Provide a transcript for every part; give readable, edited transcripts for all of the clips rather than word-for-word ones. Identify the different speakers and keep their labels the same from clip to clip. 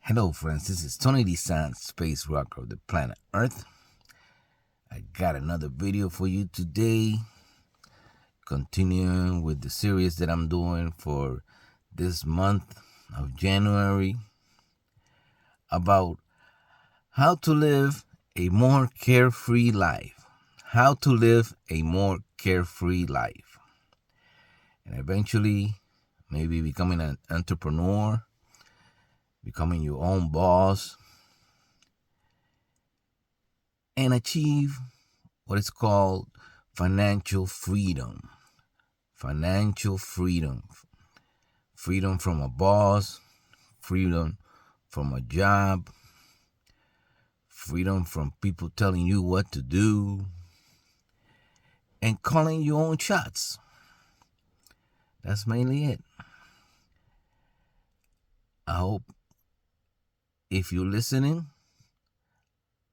Speaker 1: Hello friends, this is Tony DeSantis, space rocker of the planet Earth. I got another video for you today, continuing with the series that I'm doing for this month of January about how to live a more carefree life. How to live a more carefree life. And eventually, maybe becoming an entrepreneur, becoming your own boss, and achieve what is called financial freedom. Financial freedom. Freedom from a boss, freedom from a job, freedom from people telling you what to do, and calling your own shots. That's mainly it. I hope if you're listening,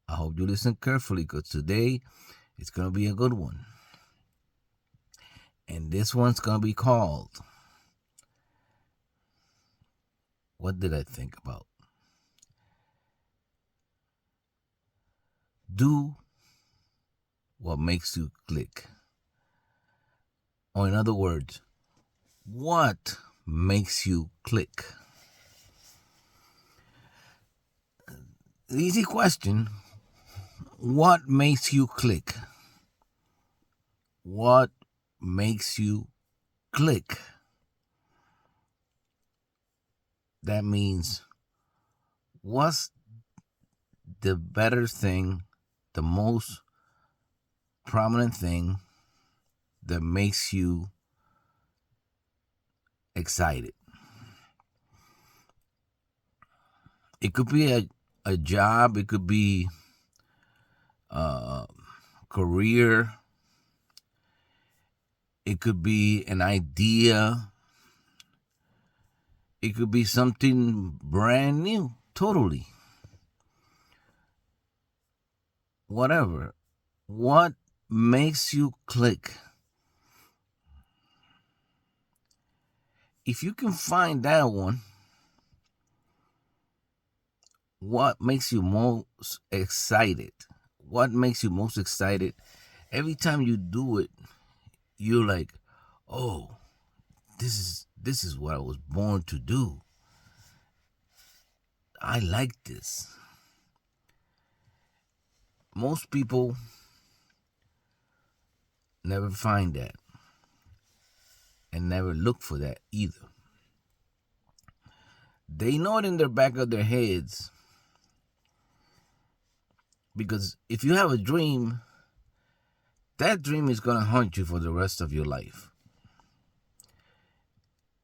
Speaker 1: I hope you listen carefully, because today it's going to be a good one. And this one's going to be called, what did I think about? Do what makes you click. Or in other words, what makes you click? Easy question. What makes you click? What makes you click? That means, what's the better thing, the most prominent thing that makes you excited? It could be a job, it could be a career, it could be an idea, it could be something brand new, totally. Whatever. What makes you click? If you can find that one, what makes you most excited? What makes you most excited? Every time you do it, you're like, oh, this is what I was born to do. I like this. Most people never find that and never look for that either. They know it in the back of their heads, because if you have a dream, that dream is going to haunt you for the rest of your life.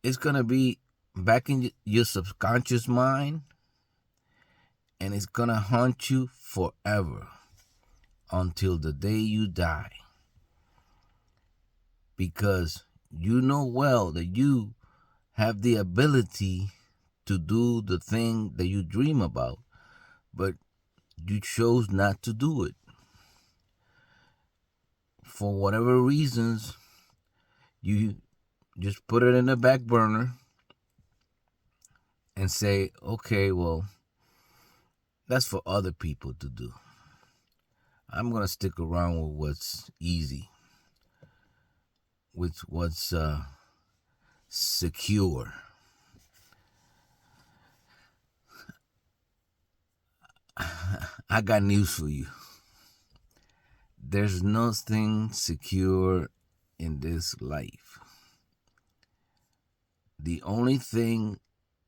Speaker 1: It's going to be back in your subconscious mind, and it's going to haunt you forever until the day you die. Because you know well that you have the ability to do the thing that you dream about, but you chose not to do it. For whatever reasons, you just put it in the back burner and say, okay, well, that's for other people to do. I'm going to stick around with what's easy, with what's secure. I got news for you. There's nothing secure in this life. The only thing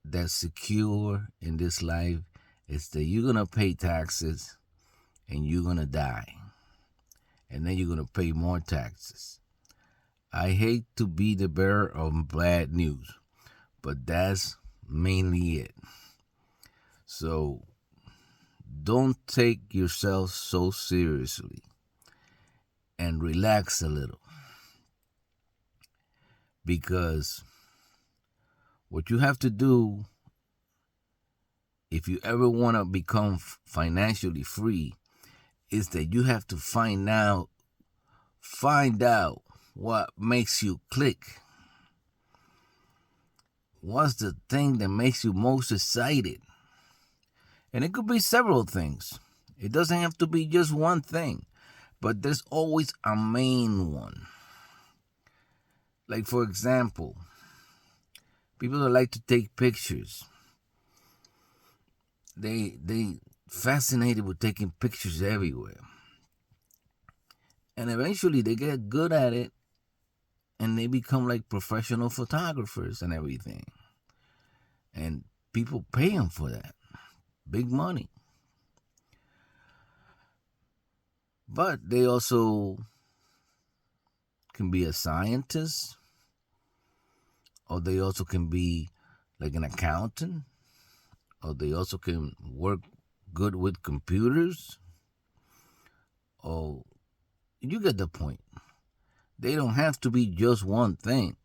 Speaker 1: that's secure in this life is that you're going to pay taxes and you're going to die. And then you're going to pay more taxes. I hate to be the bearer of bad news, but that's mainly it. So don't take yourself so seriously and relax a little. Because what you have to do, if you ever want to become financially free, is that you have to find out what makes you click. What's the thing that makes you most excited? And it could be several things. It doesn't have to be just one thing, but there's always a main one. Like, for example, people that like to take pictures. They fascinated with taking pictures everywhere. And eventually they get good at it and they become like professional photographers and everything. And people pay them for that. Big money. But they also can be a scientist, or they also can be like an accountant, or they also can work good with computers. Oh, you get the point. They don't have to be just one thing.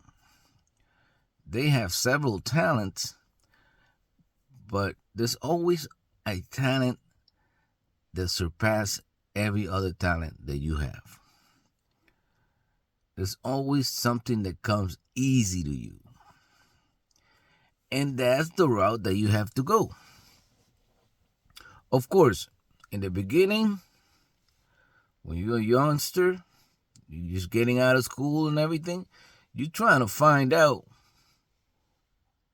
Speaker 1: They have several talents, but there's always a talent that surpasses every other talent that you have. There's always something that comes easy to you. And that's the route that you have to go. Of course, in the beginning, when you're a youngster, you're just getting out of school and everything, you're trying to find out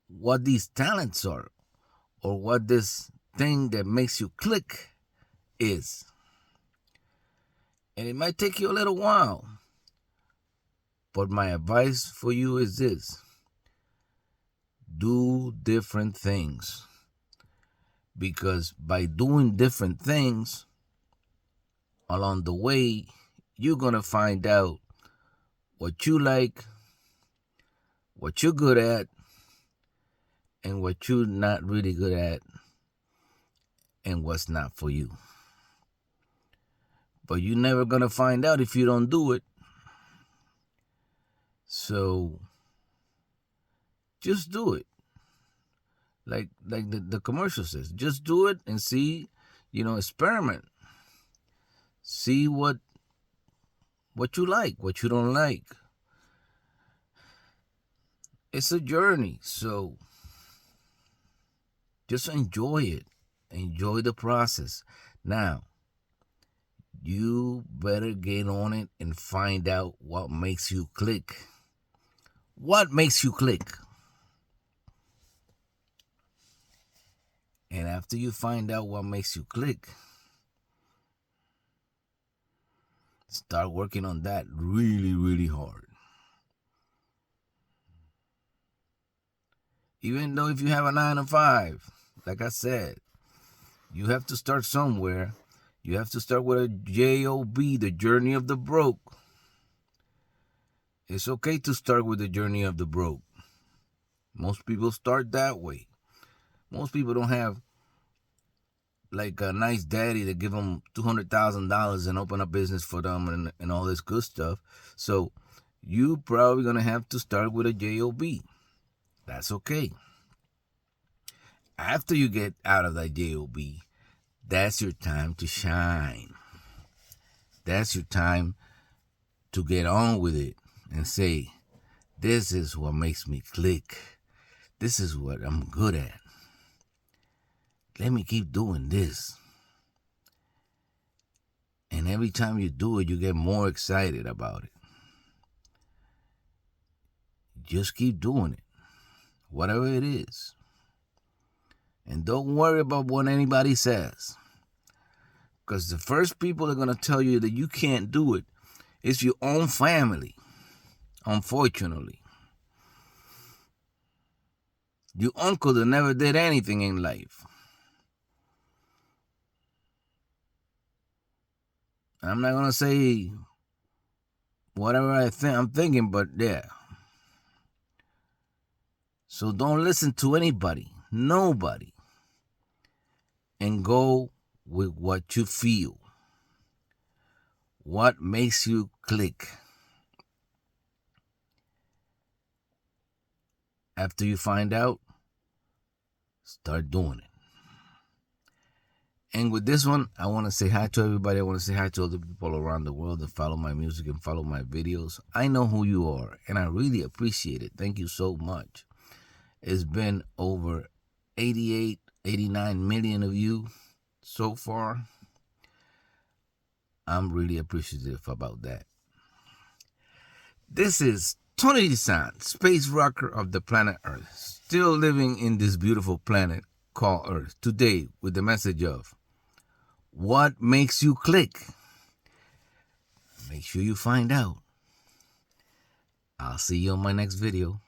Speaker 1: what these talents are, or what this thing that makes you click is. And it might take you a little while. But my advice for you is this: do different things. Because by doing different things along the way, you're going to find out what you like, what you're good at, and what you're not really good at, and what's not for you. But you're never going to find out if you don't do it. So just do it. Like the commercial says, just do it and see, experiment. See what you like, what you don't like. It's a journey, so just enjoy it. Enjoy the process. Now, you better get on it and find out what makes you click. What makes you click? And after you find out what makes you click, start working on that really, really hard. Even though if you have a 9 to 5, like I said, you have to start somewhere. You have to start with a JOB, the journey of the broke. It's okay to start with the journey of the broke. Most people start that way. Most people don't have like a nice daddy to give them $200,000 and open a business for them and all this good stuff. So you probably going to have to start with a JOB. That's okay. After you get out of that JOB, that's your time to shine. That's your time to get on with it and say, this is what makes me click. This is what I'm good at. Let me keep doing this. And every time you do it, you get more excited about it. Just keep doing it, whatever it is. And don't worry about what anybody says. Because the first people that are going to tell you that you can't do it is your own family, unfortunately. Your uncle that never did anything in life. I'm not going to say whatever I'm thinking, but yeah. So don't listen to anybody, nobody, and go with what you feel. What makes you click? After you find out, start doing it. And with this one, I want to say hi to everybody. I want to say hi to other people around the world that follow my music and follow my videos. I know who you are, and I really appreciate it. Thank you so much. It's been over 88 89 million of you so far. I'm really appreciative about that. This is Tony DeSant, space rocker of the planet Earth, still living in this beautiful planet called Earth, today with the message of what makes you click? Make sure you find out. I'll see you on my next video.